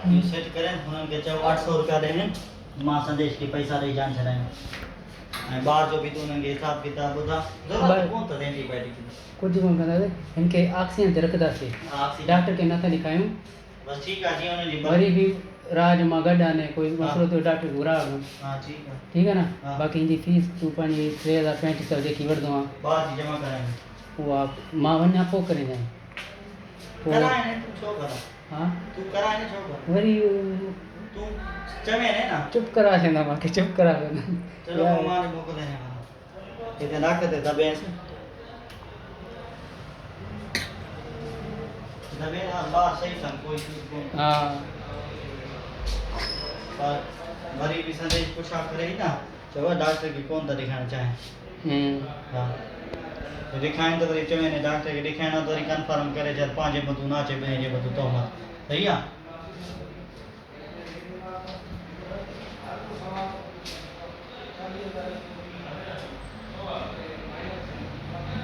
ये सेट करें हुन के 800 रुपया देने मां संदेश के पैसा रे जान छड़ाए बाहर जो भी तू ने हिसाब किताब बुधा जरूरत कोन तो देंदी बैठी कुछ कोन कंदा इनके ऑक्सीजन ते रखदा से डॉक्टर के नथा दिखायूं बस ठीक है जी उन्हें जी वरी भी राज मां गड्डा ने कोई मसलो तो डॉक्टर घुरा हां ठीक है ना बाकी इनकी फीस तू पानी 3035 जेकी वरदो बाद जमा कराएंगे वो आप मां वन्या पो करे जाए कराए ने तू छो करा हां तू कराए ने छो कर वरी तू चवे ने ना चुप करा छंदा माके चुप करा छंदा चलो मां ने मोकले ने इते नाखते दबे से दबे ना बात सही सन कोई चीज को हां पर मरी भी संदेश पूछा करे ही ना चलो डॉक्टर की कौन ता दिखाना चाहे हां तो दिखाएं तो वरी चवे ने डॉक्टर के दिखाना तो वरी कंफर्म करे जब पांचे बतू नाचे बने जे बतू तो मत सही है